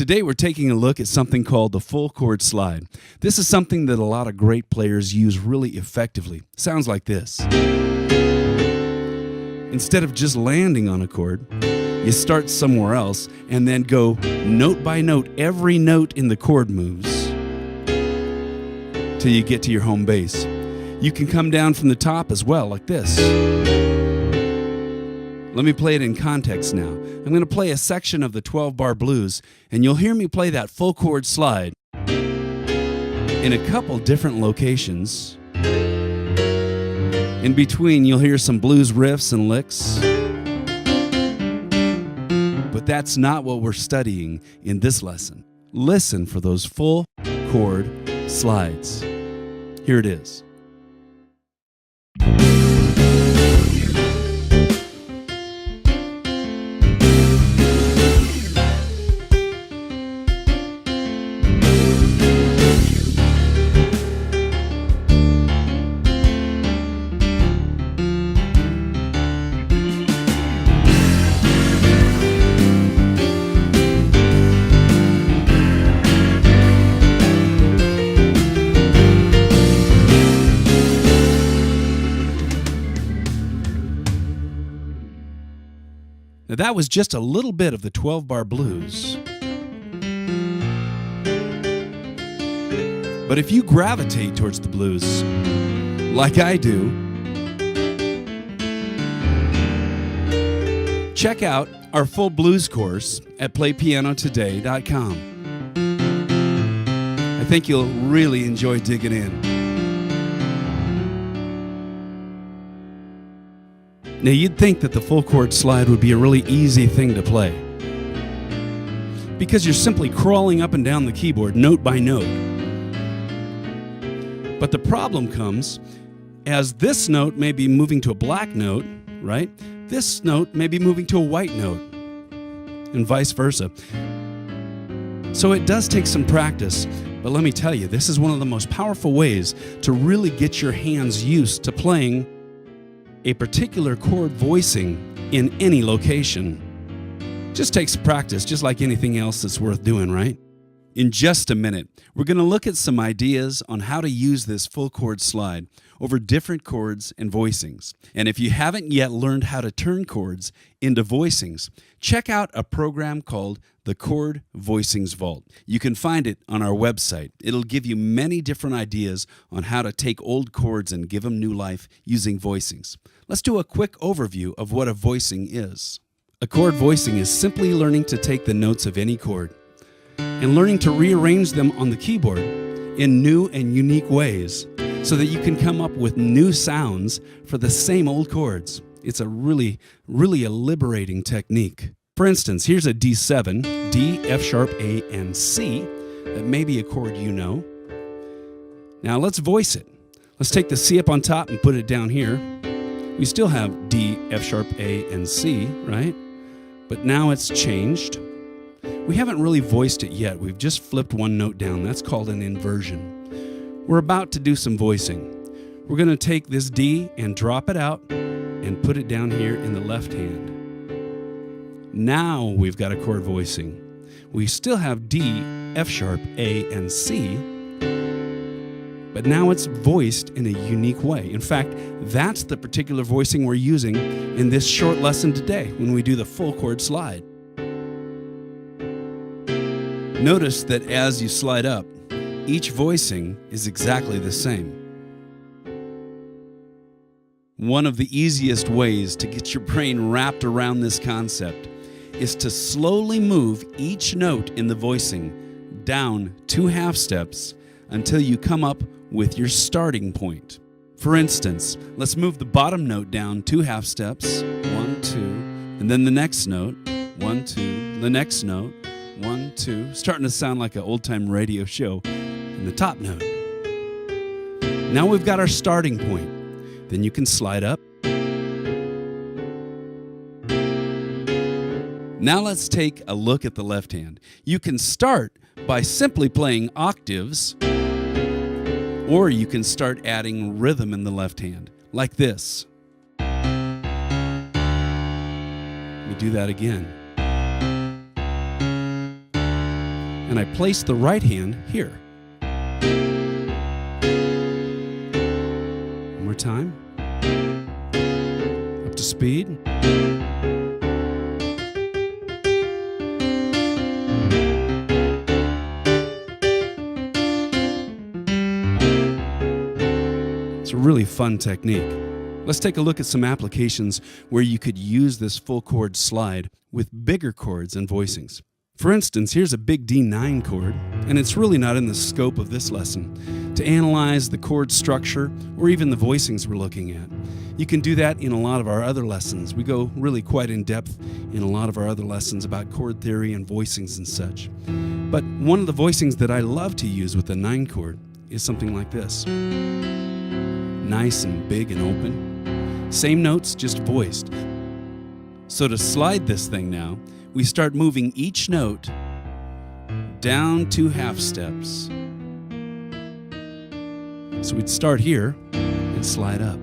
Today we're taking a look at something called the full chord slide. This is something that a lot of great players use really effectively. Sounds like this. Instead of just landing on a chord, you start somewhere else and then go note by note. Every note in the chord moves till you get to your home base. You can come down from the top as well, like this. Let me play it in context now. I'm going to play a section of the 12-bar blues, and you'll hear me play that full chord slide in a couple different locations. In between, you'll hear some blues riffs and licks. But that's not what we're studying in this lesson. Listen for those full chord slides. Here it is. Now that was just a little bit of the 12-bar blues. But if you gravitate towards the blues, like I do, check out our full blues course at playpianotoday.com. I think you'll really enjoy digging in. Now, you'd think that the full chord slide would be a really easy thing to play, because you're simply crawling up and down the keyboard note by note. But the problem comes as this note may be moving to a black note, right? This note may be moving to a white note, and vice versa. So it does take some practice, but let me tell you, this is one of the most powerful ways to really get your hands used to playing a particular chord voicing in any location. Just takes practice, just like anything else that's worth doing, right? In just a minute, we're going to look at some ideas on how to use this full chord slide over different chords and voicings. And if you haven't yet learned how to turn chords into voicings, check out a program called the Chord Voicings Vault. You can find it on our website. It'll give you many different ideas on how to take old chords and give them new life using voicings. Let's do a quick overview of what a voicing is. A chord voicing is simply learning to take the notes of any chord and learning to rearrange them on the keyboard in new and unique ways so that you can come up with new sounds for the same old chords. It's a really a liberating technique. For instance, here's a D7, D, F sharp, A, and C. That may be a chord you know. Now let's voice it. Let's take the C up on top and put it down here. We still have D, F sharp, A, and C, right? But now it's changed. We haven't really voiced it yet. We've just flipped one note down. That's called an inversion. We're about to do some voicing. We're going to take this D and drop it out and put it down here in the left hand. Now we've got a chord voicing. We still have D, F sharp, A, and C, but now it's voiced in a unique way. In fact, that's the particular voicing we're using in this short lesson today when we do the full chord slide. Notice that as you slide up, each voicing is exactly the same. One of the easiest ways to get your brain wrapped around this concept is to slowly move each note in the voicing down 2 half steps until you come up with your starting point. For instance, let's move the bottom note down 2 half steps, 1, 2, and then the next note, 1, 2, the next note, 1, 2, starting to sound like an old-time radio show, and the top note. Now we've got our starting point. Then you can slide up. Now let's take a look at the left hand. You can start by simply playing octaves, or you can start adding rhythm in the left hand, like this. Let me do that again. and I place the right hand here. One more time. Up to speed. It's a really fun technique. Let's take a look at some applications where you could use this full chord slide with bigger chords and voicings. For instance, here's a big D9 chord, and it's really not in the scope of this lesson to analyze the chord structure or even the voicings we're looking at. You can do that in a lot of our other lessons. We go really quite in depth in a lot of our other lessons about chord theory and voicings and such. But one of the voicings that I love to use with the 9 chord is something like this. Nice and big and open. Same notes, just voiced. So to slide this thing now, we start moving each note down 2 half steps. So we'd start here and slide up.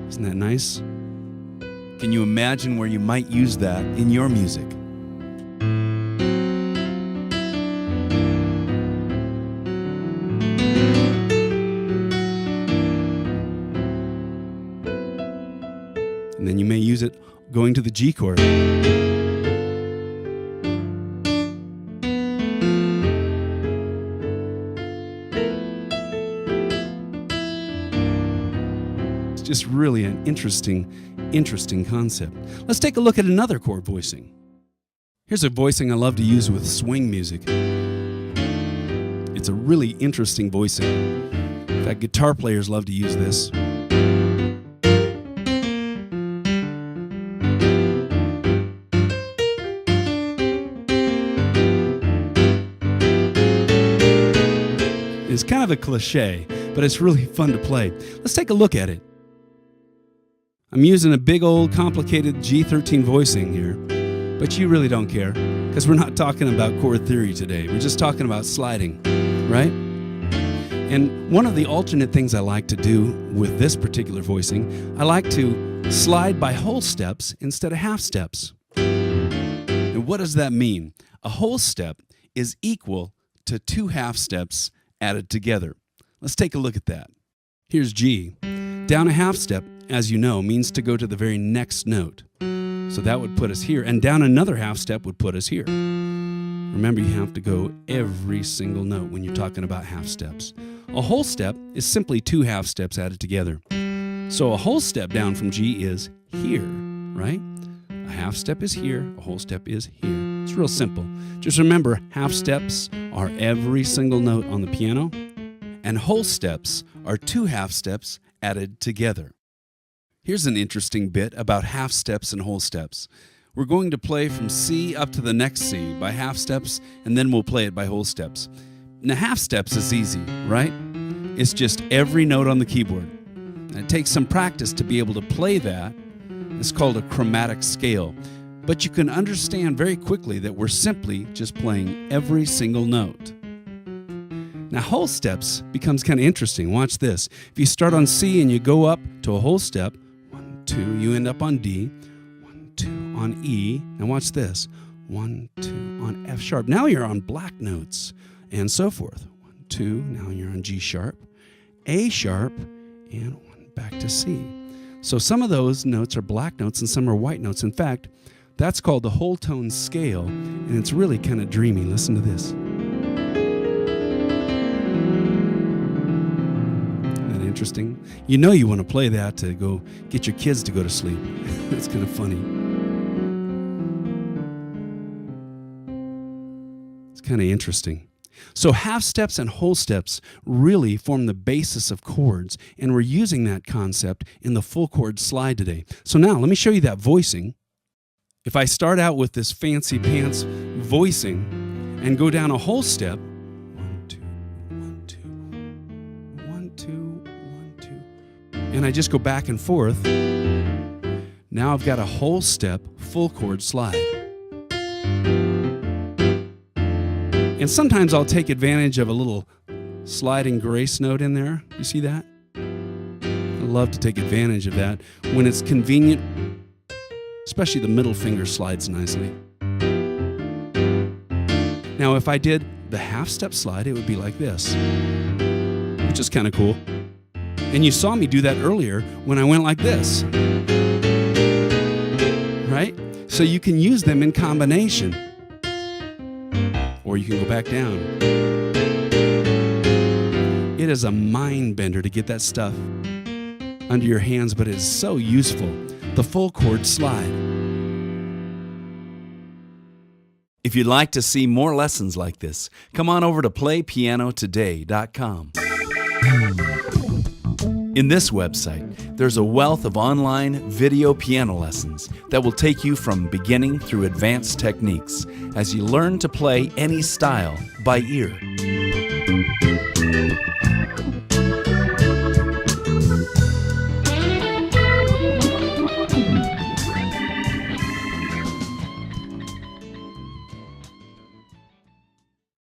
Isn't that nice? Can you imagine where you might use that in your music? And then you may use it going to the G chord. It's just really an interesting concept. Let's take a look at another chord voicing. Here's a voicing I love to use with swing music. It's a really interesting voicing. In fact, guitar players love to use this. It's kind of a cliche, but it's really fun to play. Let's take a look at it. I'm using a big old complicated G13 voicing here, but you really don't care because we're not talking about chord theory today. We're just talking about sliding, right? And one of the alternate things I like to do with this particular voicing, I like to slide by whole steps instead of half steps. And what does that mean? A whole step is equal to 2 half steps added together. Let's take a look at that. Here's G. Down a half step, as you know, means to go to the very next note. So that would put us here, and down another half step would put us here. Remember, you have to go every single note when you're talking about half steps. A whole step is simply 2 half steps added together. So a whole step down from G is here, right? A half step is here, a whole step is here. It's real simple. Just remember, half steps are every single note on the piano, and whole steps are 2 half steps added together. Here's an interesting bit about half steps and whole steps. We're going to play from C up to the next C by half steps, and then we'll play it by whole steps. Now, half steps is easy, right? It's just every note on the keyboard. And it takes some practice to be able to play that. It's called a chromatic scale. But you can understand very quickly that we're simply just playing every single note. Now, whole steps becomes kind of interesting. Watch this. If you start on C and you go up to a whole step, 1, 2, you end up on D, 1, 2 on E, and watch this, 1, 2 on F sharp. Now you're on black notes, and so forth. 1, 2, now you're on G sharp, A sharp, and 1 back to C. So some of those notes are black notes and some are white notes. In fact, that's called the whole tone scale, and it's really kind of dreamy. Listen to this. Isn't that interesting? You know you want to play that to go get your kids to go to sleep. That's kind of funny. It's kind of interesting. So half steps and whole steps really form the basis of chords, and we're using that concept in the full chord slide today. So now let me show you that voicing. If I start out with this fancy pants voicing and go down a whole step, 1, 2, 1, 2, 1, 2, 1, 2, and I just go back and forth, now I've got a whole step full chord slide. And sometimes I'll take advantage of a little sliding grace note in there. You see that? I love to take advantage of that when it's convenient. Especially the middle finger slides nicely. Now, if I did the half-step slide, it would be like this, which is kind of cool. And you saw me do that earlier when I went like this, right? So you can use them in combination. Or you can go back down. It is a mind bender to get that stuff under your hands, but it is so useful. The full chord slide. If you'd like to see more lessons like this, come on over to playpianotoday.com. In this website, there's a wealth of online video piano lessons that will take you from beginning through advanced techniques as you learn to play any style by ear.